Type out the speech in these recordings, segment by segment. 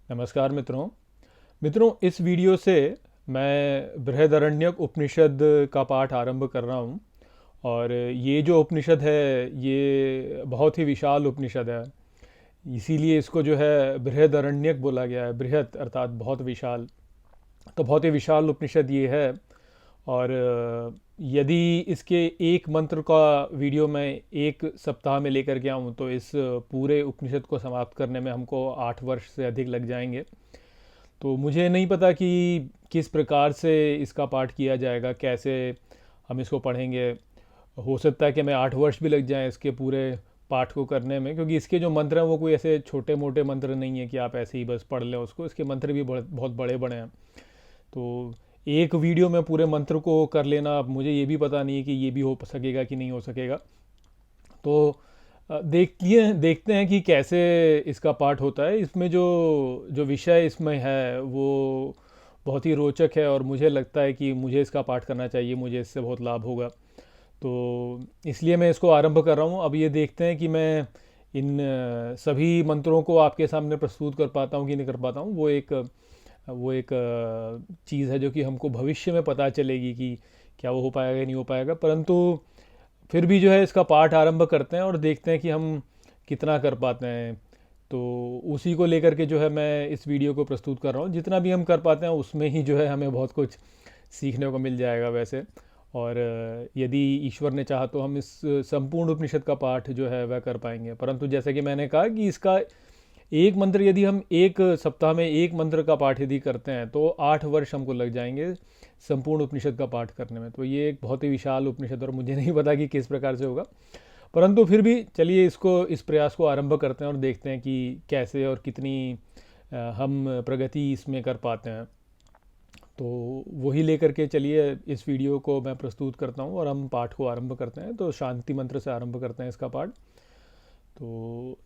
नमस्कार मित्रों, इस वीडियो से मैं बृहदारण्यक उपनिषद का पाठ आरंभ कर रहा हूँ। और ये जो उपनिषद है ये बहुत ही विशाल उपनिषद है। इसीलिए इसको जो है बृहदारण्यक बोला गया है। बृहत अर्थात बहुत विशाल। तो बहुत ही विशाल उपनिषद ये है। और यदि इसके एक मंत्र का वीडियो मैं एक सप्ताह में लेकर के आऊँ तो इस पूरे उपनिषद को समाप्त करने में हमको 8 वर्ष से अधिक लग जाएंगे। तो मुझे नहीं पता कि किस प्रकार से इसका पाठ किया जाएगा, कैसे हम इसको पढ़ेंगे। हो सकता है कि मैं 8 वर्ष भी लग जाएं इसके पूरे पाठ को करने में, क्योंकि इसके जो मंत्र हैं वो कोई ऐसे छोटे मोटे मंत्र नहीं है कि आप ऐसे ही बस पढ़ लें उसको। इसके मंत्र भी बहुत बड़े बड़े हैं। तो एक वीडियो में पूरे मंत्र को कर लेना, अब मुझे ये भी पता नहीं है कि ये भी हो सकेगा कि नहीं हो सकेगा। तो देखते हैं कि कैसे इसका पाठ होता है। इसमें जो जो विषय इसमें है वो बहुत ही रोचक है और मुझे लगता है कि मुझे इसका पाठ करना चाहिए, मुझे इससे बहुत लाभ होगा। तो इसलिए मैं इसको आरंभ कर रहा हूँ। अब ये देखते हैं कि मैं इन सभी मंत्रों को आपके सामने प्रस्तुत कर पाता हूँ कि नहीं कर पाता हूँ। वो एक चीज़ है जो कि हमको भविष्य में पता चलेगी कि क्या वो हो पाएगा या नहीं हो पाएगा। परंतु फिर भी जो है इसका पाठ आरंभ करते हैं और देखते हैं कि हम कितना कर पाते हैं। तो उसी को लेकर के जो है मैं इस वीडियो को प्रस्तुत कर रहा हूँ। जितना भी हम कर पाते हैं उसमें ही जो है हमें बहुत कुछ सीखने को मिल जाएगा वैसे। और यदि ईश्वर ने चाहा तो हम इस संपूर्ण उपनिषद का पाठ जो है वह कर पाएंगे। परंतु जैसे कि मैंने कहा कि इसका एक मंत्र यदि हम एक सप्ताह में एक मंत्र का पाठ यदि करते हैं तो 8 वर्ष हमको लग जाएंगे संपूर्ण उपनिषद का पाठ करने में। तो ये एक बहुत ही विशाल उपनिषद और मुझे नहीं पता कि किस प्रकार से होगा। परंतु फिर भी चलिए इस प्रयास को आरंभ करते हैं और देखते हैं कि कैसे और कितनी हम प्रगति इसमें कर पाते हैं। तो वही लेकर के चलिए इस वीडियो को मैं प्रस्तुत करता हूँ और हम पाठ को आरंभ करते हैं। तो शांति मंत्र से आरंभ करते हैं इसका पाठ। तो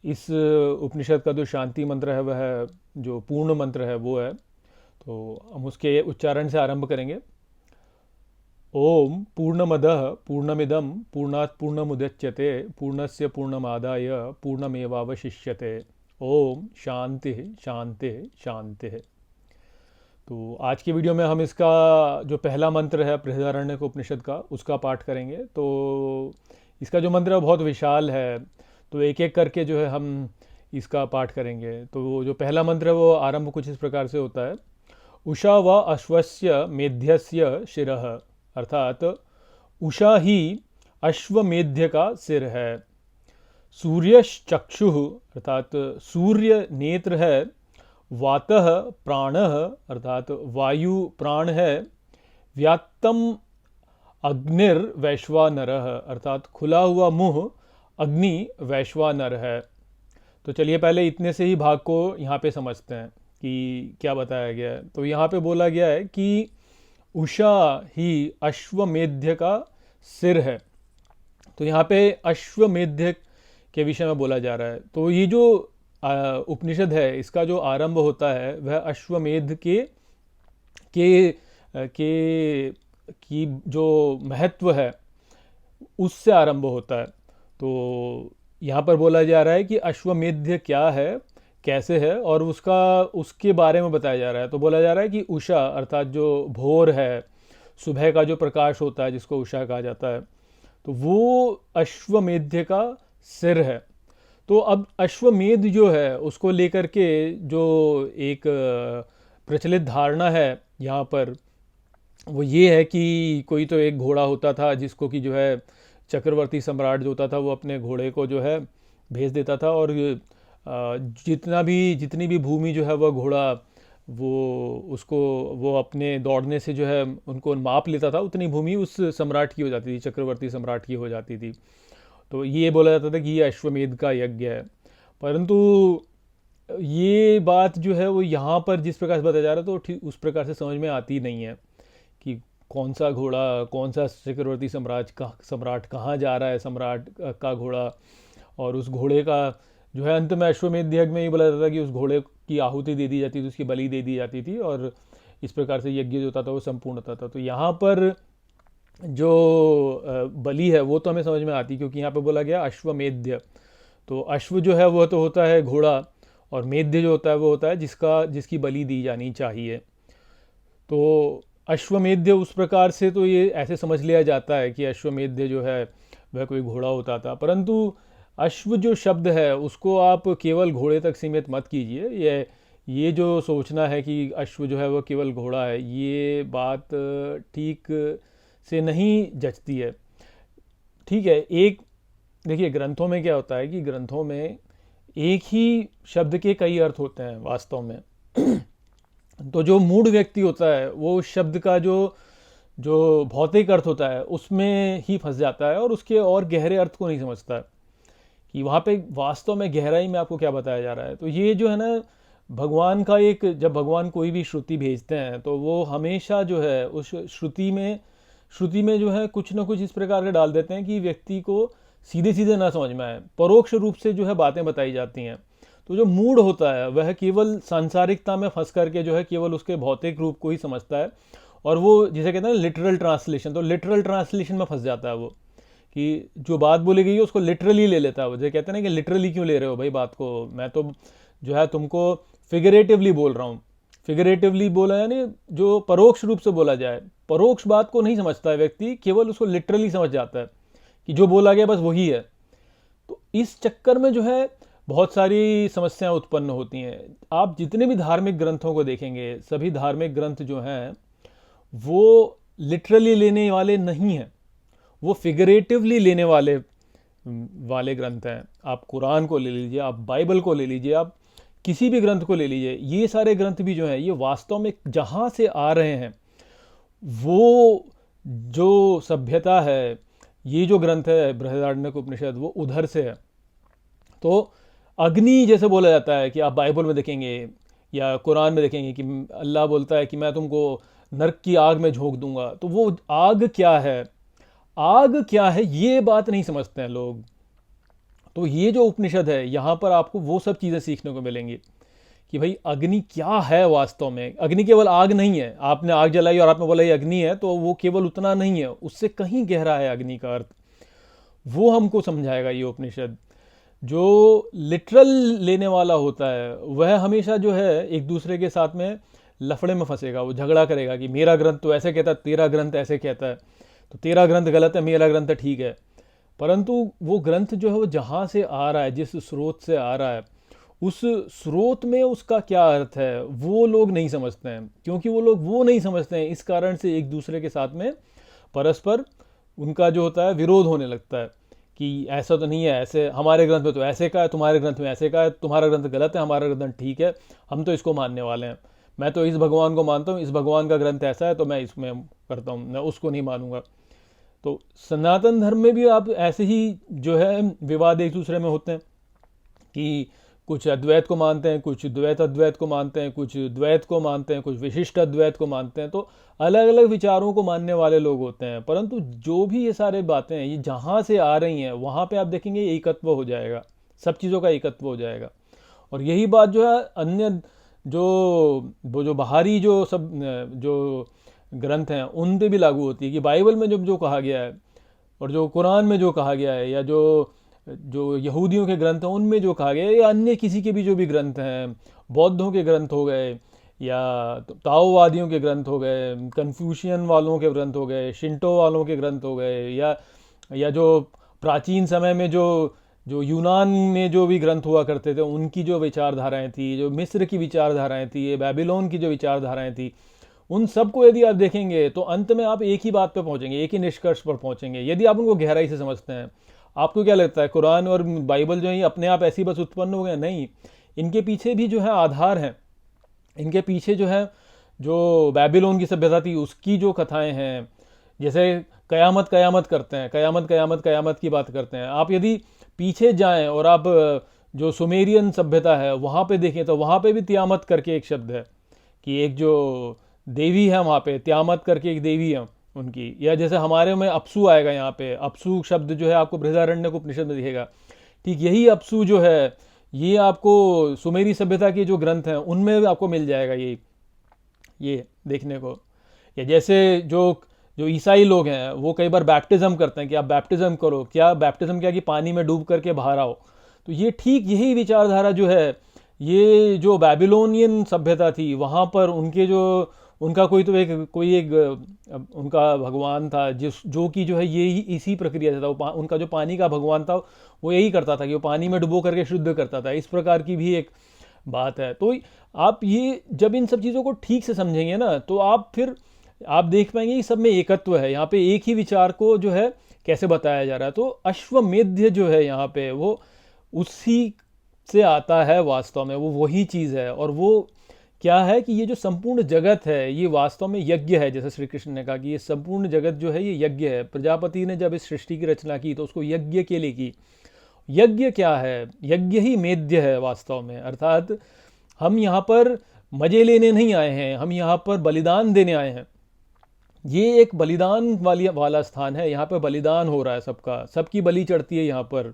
इस उपनिषद का जो शांति मंत्र है वह है, जो पूर्ण मंत्र है वो है। तो हम उसके उच्चारण से आरंभ करेंगे। ओम पूर्णमदः पूर्णमिदं पूर्णात् पूर्णमुदच्यते पूर्णस्य पूर्णमादाय पूर्णमेवावशिष्यते। ओम शांति शांति शांति। तो आज की वीडियो में हम इसका जो पहला मंत्र है बृहदारण्यक उपनिषद का उसका पाठ करेंगे। तो इसका जो मंत्र है बहुत विशाल है, तो एक एक करके जो है हम इसका पाठ करेंगे। तो जो पहला मंत्र है वो आरंभ कुछ इस प्रकार से होता है। उषा व अश्वस्य मेध्यस्य शिरः, अर्थात उषा ही अश्वमेध्य का सिर है। सूर्यश्चक्षुः, अर्थात सूर्य नेत्र है। वातः प्राणः, अर्थात वायु प्राण है। व्यात्तम अग्निर्वैश्वानरः, अर्थात खुला हुआ मुंह अग्नि वैश्वानर है। तो चलिए पहले इतने से ही भाग को यहाँ पे समझते हैं कि क्या बताया गया है। तो यहाँ पे बोला गया है कि उषा ही अश्वमेध्य का सिर है। तो यहाँ पे अश्वमेध्य के विषय में बोला जा रहा है। तो ये जो उपनिषद है इसका जो आरंभ होता है वह अश्वमेध के की जो महत्व है उससे आरंभ होता है। तो यहाँ पर बोला जा रहा है कि अश्वमेध क्या है, कैसे है, और उसके बारे में बताया जा रहा है। तो बोला जा रहा है कि उषा अर्थात जो भोर है, सुबह का जो प्रकाश होता है जिसको उषा कहा जाता है, तो वो अश्वमेध का सिर है। तो अब अश्वमेध जो है उसको लेकर के जो एक प्रचलित धारणा है यहाँ पर वो ये है कि कोई तो एक घोड़ा होता था जिसको कि जो है चक्रवर्ती सम्राट जो होता था वो अपने घोड़े को जो है भेज देता था, और जितनी भी भूमि जो है वह घोड़ा वो अपने दौड़ने से जो है उनको माप लेता था, उतनी भूमि उस सम्राट की हो जाती थी, चक्रवर्ती सम्राट की हो जाती थी। तो ये बोला जाता था कि ये अश्वमेध का यज्ञ है। परंतु ये बात जो है वो यहाँ पर जिस प्रकार से बताया जा रहा है तो ठीक उस प्रकार से समझ में आती नहीं है कि कौन सा घोड़ा, कौन सा चक्रवर्ती सम्राट कहाँ जा रहा है, सम्राट का घोड़ा। और उस घोड़े का जो है अंत में अश्वमेध यज्ञ में ये बोला जाता था कि उस घोड़े की आहुति दे दी जाती थी, उसकी बलि दे दी जाती थी, और इस प्रकार से यज्ञ जो होता था वो संपूर्ण होता था। तो यहाँ पर जो बलि है वो तो हमें समझ में आती, क्योंकि यहाँ पे बोला गया अश्वमेध्य। तो अश्व जो है वह तो होता है घोड़ा, और मेद्य जो होता है वो होता है जिसकी बलि दी जानी चाहिए। तो अश्वमेध्य उस प्रकार से तो ये ऐसे समझ लिया जाता है कि अश्वमेध्य जो है वह कोई घोड़ा होता था, परंतु अश्व जो शब्द है उसको आप केवल घोड़े तक सीमित मत कीजिए। ये जो सोचना है कि अश्व जो है वह केवल घोड़ा है, ये बात ठीक से नहीं जचती है। ठीक है, एक देखिए ग्रंथों में क्या होता है कि ग्रंथों में एक ही शब्द के कई अर्थ होते हैं वास्तव में। तो जो मूढ़ व्यक्ति होता है वो उस शब्द का जो जो भौतिक अर्थ होता है उसमें ही फंस जाता है और उसके और गहरे अर्थ को नहीं समझता है कि वहाँ पे वास्तव में गहराई में आपको क्या बताया जा रहा है। तो ये जो है ना भगवान का एक, जब भगवान कोई भी श्रुति भेजते हैं तो वो हमेशा जो है उस श्रुति में जो है कुछ ना कुछ इस प्रकार के डाल देते हैं कि व्यक्ति को सीधे सीधे ना समझ में आए, परोक्ष रूप से जो है बातें बताई जाती हैं। तो जो मूड होता है वह केवल सांसारिकता में फंस करके जो है केवल उसके भौतिक रूप को ही समझता है, और वो जिसे कहते हैं लिटरल ट्रांसलेशन, तो लिटरल ट्रांसलेशन में फंस जाता है वो कि जो बात बोली गई है उसको लिटरली ले लेता है वो। जैसे कहते हैं ना कि लिटरली क्यों ले रहे हो भाई बात को, मैं तो जो है तुमको फिगरेटिवली बोल रहा हूँ। फिगरेटिवली बोला यानी जो परोक्ष रूप से बोला जाए, परोक्ष बात को नहीं समझता है व्यक्ति, केवल उसको लिटरली समझ जाता है कि जो बोला गया बस वही है। तो इस चक्कर में जो है बहुत सारी समस्याएं उत्पन्न होती हैं। आप जितने भी धार्मिक ग्रंथों को देखेंगे, सभी धार्मिक ग्रंथ जो हैं वो लिटरली लेने वाले नहीं हैं, वो फिगरेटिवली लेने वाले ग्रंथ हैं। आप कुरान को ले लीजिए, आप बाइबल को ले लीजिए, आप किसी भी ग्रंथ को ले लीजिए, ये सारे ग्रंथ भी जो हैं ये वास्तव में जहाँ से आ रहे हैं वो जो सभ्यता है, ये जो ग्रंथ है बृहदारण्यक उपनिषद वो उधर से है। तो अग्नि जैसे बोला जाता है कि आप बाइबल में देखेंगे या कुरान में देखेंगे कि अल्लाह बोलता है कि मैं तुमको नरक की आग में झोंक दूंगा, तो वो आग क्या है, आग क्या है ये बात नहीं समझते हैं लोग। तो ये जो उपनिषद है यहाँ पर आपको वो सब चीज़ें सीखने को मिलेंगी कि भाई अग्नि क्या है वास्तव में। अग्नि केवल आग नहीं है, आपने आग जलाई और आपने बोला ये अग्नि है, तो वो केवल उतना नहीं है, उससे कहीं गहरा है अग्नि का अर्थ। वो हमको समझाएगा ये उपनिषद। जो लिटरल लेने वाला होता है वह हमेशा जो है एक दूसरे के साथ में लफड़े में फंसेगा, वो झगड़ा करेगा कि मेरा ग्रंथ तो ऐसे कहता है, तेरा ग्रंथ ऐसे कहता है, तो तेरा ग्रंथ गलत है, मेरा ग्रंथ ठीक है। परंतु वो ग्रंथ जो है वो जहाँ से आ रहा है, जिस स्रोत से आ रहा है, उस स्रोत में उसका क्या अर्थ है वो लोग नहीं समझते हैं। क्योंकि वो लोग वो नहीं समझते हैं, इस कारण से एक दूसरे के साथ में परस्पर उनका जो होता है विरोध होने लगता है कि ऐसा तो नहीं है, ऐसे हमारे ग्रंथ में तो ऐसे का है, तुम्हारे ग्रंथ में ऐसे का है, तुम्हारा ग्रंथ गलत है, हमारा ग्रंथ ठीक है, हम तो इसको मानने वाले हैं। मैं तो इस भगवान को मानता हूँ, इस भगवान का ग्रंथ ऐसा है तो मैं इसमें करता हूँ, मैं उसको नहीं मानूंगा। तो सनातन धर्म में भी आप ऐसे ही जो है विवाद एक दूसरे में होते हैं कि कुछ अद्वैत को मानते हैं, कुछ द्वैत अद्वैत को मानते हैं, कुछ द्वैत को मानते हैं, कुछ विशिष्ट अद्वैत को मानते हैं। तो अलग अलग विचारों को मानने वाले लोग होते हैं, परंतु जो भी ये सारे बातें हैं ये जहाँ से आ रही हैं वहाँ पे आप देखेंगे एकत्व हो जाएगा, सब चीज़ों का एकत्व हो जाएगा। और यही बात जो है अन्य जो वो जो बाहरी जो सब जो ग्रंथ हैं उन पे भी लागू होती है कि बाइबल में जब जो कहा गया है और जो कुरान में जो कहा गया है या जो जो यहूदियों के ग्रंथ हैं उनमें जो कहा गया है या अन्य किसी के भी जो भी ग्रंथ हैं, बौद्धों के ग्रंथ हो गए या ताओवादियों के ग्रंथ हो गए, कन्फ्यूशियन वालों के ग्रंथ हो गए, शिंटो वालों के ग्रंथ हो गए, या जो प्राचीन समय में जो जो यूनान में जो भी ग्रंथ हुआ करते थे उनकी जो विचारधाराएं थी, जो मिस्र की विचारधाराएं थी, ये बेबीलोन की जो विचारधाराएं थी, उन सबको यदि आप देखेंगे तो अंत में आप एक ही बात पे पहुंचेंगे, एक ही निष्कर्ष पर पहुंचेंगे यदि आप उनको गहराई से समझते हैं। आपको क्या लगता है कुरान और बाइबल जो है अपने आप ऐसी बस उत्पन्न हो गए? नहीं, इनके पीछे भी जो है आधार हैं। इनके पीछे जो है जो बेबीलोन की सभ्यता थी उसकी जो कथाएं हैं, जैसे कयामत कयामत करते हैं, कयामत कयामत कयामत की बात करते हैं। आप यदि पीछे जाएं और आप जो सुमेरियन सभ्यता है वहाँ पे देखें तो वहाँ पे भी तियामत करके एक शब्द है कि एक जो देवी है वहाँ पे तियामत करके एक देवी है उनकी। या जैसे हमारे में अपसू आएगा, यहाँ पे अपसू शब्द जो है आपको बृहदारण्यक उपनिषद में दिखेगा। ठीक यही अपसू जो है ये आपको सुमेरी सभ्यता के जो ग्रंथ हैं उनमें भी आपको मिल जाएगा ये देखने को। या जैसे जो जो ईसाई लोग हैं वो कई बार बैप्टिज्म करते हैं कि आप बैप्टिज्म करो, क्या बैप्टिज्म क्या कि पानी में डूब करके बाहर आओ। तो ये ठीक यही विचारधारा जो है ये जो बैबिलोनियन सभ्यता थी वहाँ पर उनके जो उनका कोई एक उनका भगवान था जो कि जो है यही इसी प्रक्रिया से था। उनका जो पानी का भगवान था वो यही करता था कि वो पानी में डुबो करके शुद्ध करता था। इस प्रकार की भी एक बात है। तो आप ये जब इन सब चीज़ों को ठीक से समझेंगे ना, तो आप देख पाएंगे कि सब में एकत्व है। यहाँ पे एक ही विचार को जो है कैसे बताया जा रहा है। तो अश्वमेध जो है यहाँ पे वो उसी से आता है वास्तव में, वो वही चीज़ है। और वो क्या है कि ये जो संपूर्ण जगत है ये वास्तव में यज्ञ है। जैसे श्री कृष्ण ने कहा कि ये संपूर्ण जगत जो है ये यज्ञ है। प्रजापति ने जब इस सृष्टि की रचना की तो उसको यज्ञ के लिए की। यज्ञ क्या है? यज्ञ ही मेद्य है वास्तव में। अर्थात हम यहाँ पर मजे लेने नहीं आए हैं, हम यहाँ पर बलिदान देने आए हैं। ये एक बलिदान वाला स्थान है। यहाँ पर बलिदान हो रहा है सबका, सबकी बलि चढ़ती है यहाँ पर।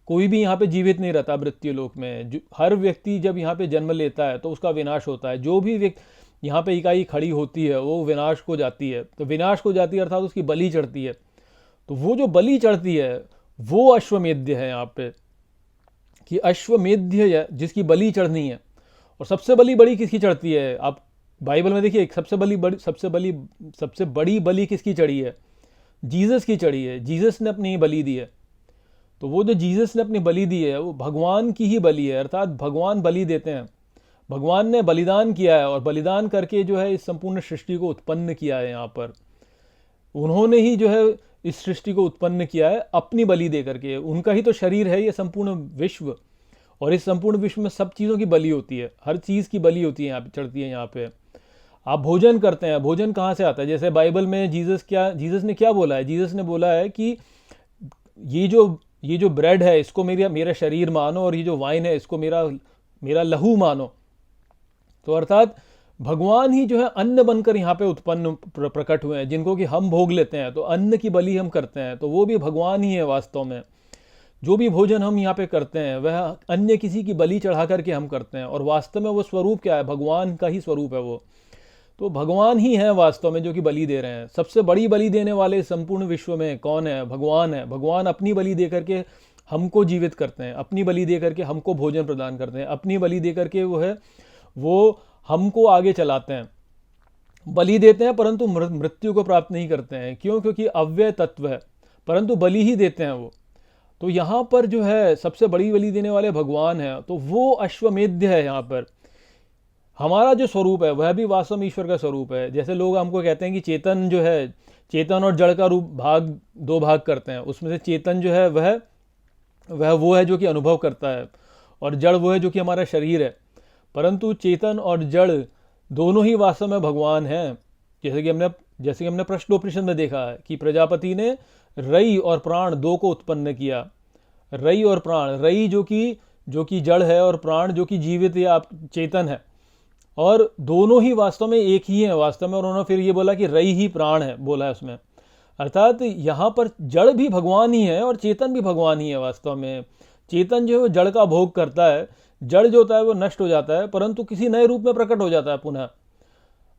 कोई भी यहाँ पे जीवित नहीं रहता मृत्यु लोक में। हर व्यक्ति जब यहाँ पे जन्म लेता है तो उसका विनाश होता है। जो भी व्यक्ति यहाँ पे इकाई खड़ी होती है वो विनाश को जाती है। तो विनाश को जाती है अर्थात उसकी बलि चढ़ती है। तो वो जो बलि चढ़ती है वो अश्वमेध्य है यहाँ पे, कि अश्वमेध्य जिसकी बलि चढ़नी है। और सबसे बड़ी किसकी चढ़ती है? आप बाइबल में देखिए, सबसे बड़ी बलि किसकी चढ़ी है? जीसस की चढ़ी है। जीसस ने अपनी बलि दी है। तो वो जो जीसस ने अपनी बलि दी है वो भगवान की ही बलि है। अर्थात भगवान बलि देते हैं। भगवान ने बलिदान किया है और बलिदान करके जो है इस संपूर्ण सृष्टि को उत्पन्न किया है। यहाँ पर उन्होंने ही जो है इस सृष्टि को उत्पन्न किया है अपनी बलि दे करके। उनका ही तो शरीर है ये संपूर्ण विश्व। और इस संपूर्ण विश्व में सब चीज़ों की बलि होती है, हर चीज़ की बलि होती है, यहाँ पे चढ़ती है। यहाँ पे आप भोजन करते हैं, भोजन कहाँ से आता है? जैसे बाइबल में जीसस ने क्या बोला है? जीसस ने बोला है कि ये जो ब्रेड है इसको मेरा शरीर मानो, और ये जो वाइन है इसको मेरा लहू मानो। तो अर्थात भगवान ही जो है अन्न बनकर यहाँ पे उत्पन्न प्रकट हुए हैं, जिनको कि हम भोग लेते हैं। तो अन्न की बलि हम करते हैं, तो वो भी भगवान ही है वास्तव में। जो भी भोजन हम यहाँ पे करते हैं वह अन्य किसी की बलि चढ़ा करके हम करते हैं। और वास्तव में वो स्वरूप क्या है? भगवान का ही स्वरूप है वो। तो भगवान ही है वास्तव में जो कि बलि दे रहे हैं। सबसे बड़ी बलि देने वाले संपूर्ण विश्व में कौन है? भगवान है। भगवान अपनी बलि दे करके हमको जीवित करते हैं, अपनी बलि दे करके हमको भोजन प्रदान करते हैं, अपनी बलि दे करके वो हमको आगे चलाते हैं। बलि देते हैं परंतु मृत्यु को प्राप्त नहीं करते हैं। क्यों? क्योंकि अव्यय तत्व है, परंतु बलि ही देते हैं वो। तो यहाँ पर जो है सबसे बड़ी बलि देने वाले भगवान है। तो वो अश्वमेध है। यहाँ पर हमारा जो स्वरूप है वह भी वास्तव में ईश्वर का स्वरूप है। जैसे लोग हमको कहते हैं कि चेतन जो है, चेतन और जड़ का रूप दो भाग करते हैं। उसमें से चेतन जो है वह वो है जो कि अनुभव करता है, और जड़ वो है जो कि हमारा शरीर है। परंतु चेतन और जड़ दोनों ही वास्तव में भगवान हैं। जैसे कि हमने प्रश्नोपनिषद में देखा है कि प्रजापति ने रई और प्राण दो को उत्पन्न किया। रई और प्राण, रई जो कि जड़ है, और प्राण जो कि जीवित या चेतन है। और दोनों ही वास्तव में एक ही है वास्तव में। और उन्होंने फिर ये बोला कि रई ही प्राण है, बोला है उसमें। अर्थात यहाँ पर जड़ भी भगवान ही है और चेतन भी भगवान ही है वास्तव में। चेतन जो है वो जड़ का भोग करता है। जड़ जो होता है वो नष्ट हो जाता है, परंतु किसी नए रूप में प्रकट हो जाता है पुनः।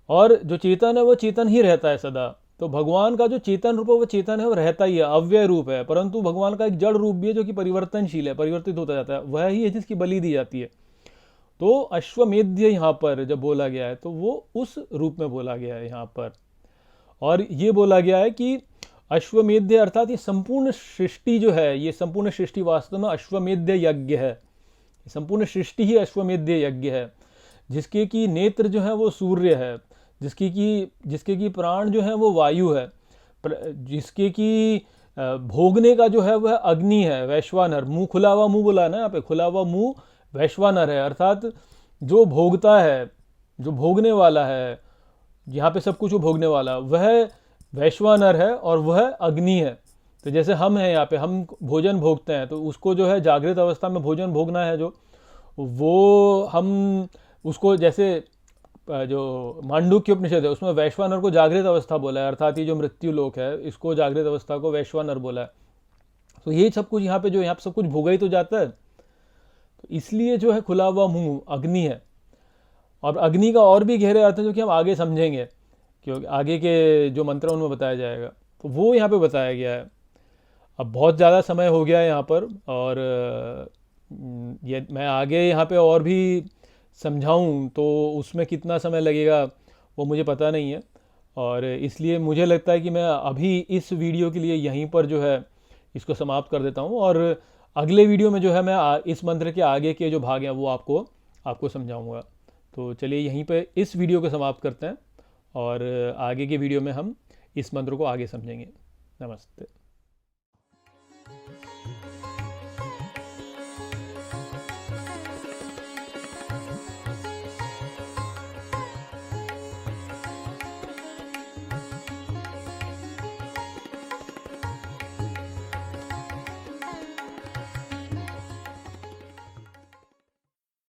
और जो चेतन है वो चेतन ही रहता है सदा। तो भगवान का जो चेतन रूप है वो चेतन है, वो रहता ही है, अव्यय रूप है। परंतु भगवान का एक जड़ रूप भी है जो कि परिवर्तनशील है, परिवर्तित होता जाता है। वह ही है जिसकी बलि दी जाती है। तो अश्वमेध्य यहाँ पर जब बोला गया है तो वो उस रूप में बोला गया है यहाँ पर। और ये बोला गया है कि अश्वमेध्य अर्थात ये संपूर्ण सृष्टि जो है, ये संपूर्ण सृष्टि वास्तव में अश्वमेध्य यज्ञ है। संपूर्ण सृष्टि ही अश्वमेध्य यज्ञ है। जिसके की नेत्र जो है वो सूर्य है, जिसके की प्राण जो है वो वायु है, जिसके की भोगने का जो है वह अग्नि है, वैश्वानर। मुंह खुला हुआ मुंह बोला ना यहाँ पे, खुला हुआ मुंह वैश्वानर है। अर्थात जो भोगता है, जो भोगने वाला है, यहाँ पे सब कुछ वो भोगने वाला वह वैश्वानर है और वह अग्नि है। तो जैसे हम हैं यहाँ पे, हम भोजन भोगते हैं, तो उसको जो है जागृत अवस्था में भोजन भोगना है जो, वो हम उसको जैसे जो मांडुक्य उपनिषद है उसमें वैश्वानर को जागृत अवस्था बोला है। अर्थात ये जो मृत्यु लोक है इसको, जागृत अवस्था को वैश्वानर बोला है। तो ये सब कुछ यहाँ पे सब कुछ भोगा ही तो जाता है। तो इसलिए जो है खुला हुआ मुंह अग्नि है। और अग्नि का और भी गहरे अर्थ है जो कि हम आगे समझेंगे, क्योंकि आगे के जो मंत्र उनमें बताया जाएगा। तो वो यहाँ पे बताया गया है। अब बहुत ज़्यादा समय हो गया है यहाँ पर, और ये मैं आगे यहाँ पे और भी समझाऊँ तो उसमें कितना समय लगेगा वो मुझे पता नहीं है। और इसलिए मुझे लगता है कि मैं अभी इस वीडियो के लिए यहीं पर जो है इसको समाप्त कर देता हूँ, और अगले वीडियो में जो है मैं इस मंत्र के आगे के जो भाग हैं वो आपको आपको समझाऊंगा। तो चलिए यहीं पे इस वीडियो को समाप्त करते हैं, और आगे के वीडियो में हम इस मंत्र को आगे समझेंगे। नमस्ते।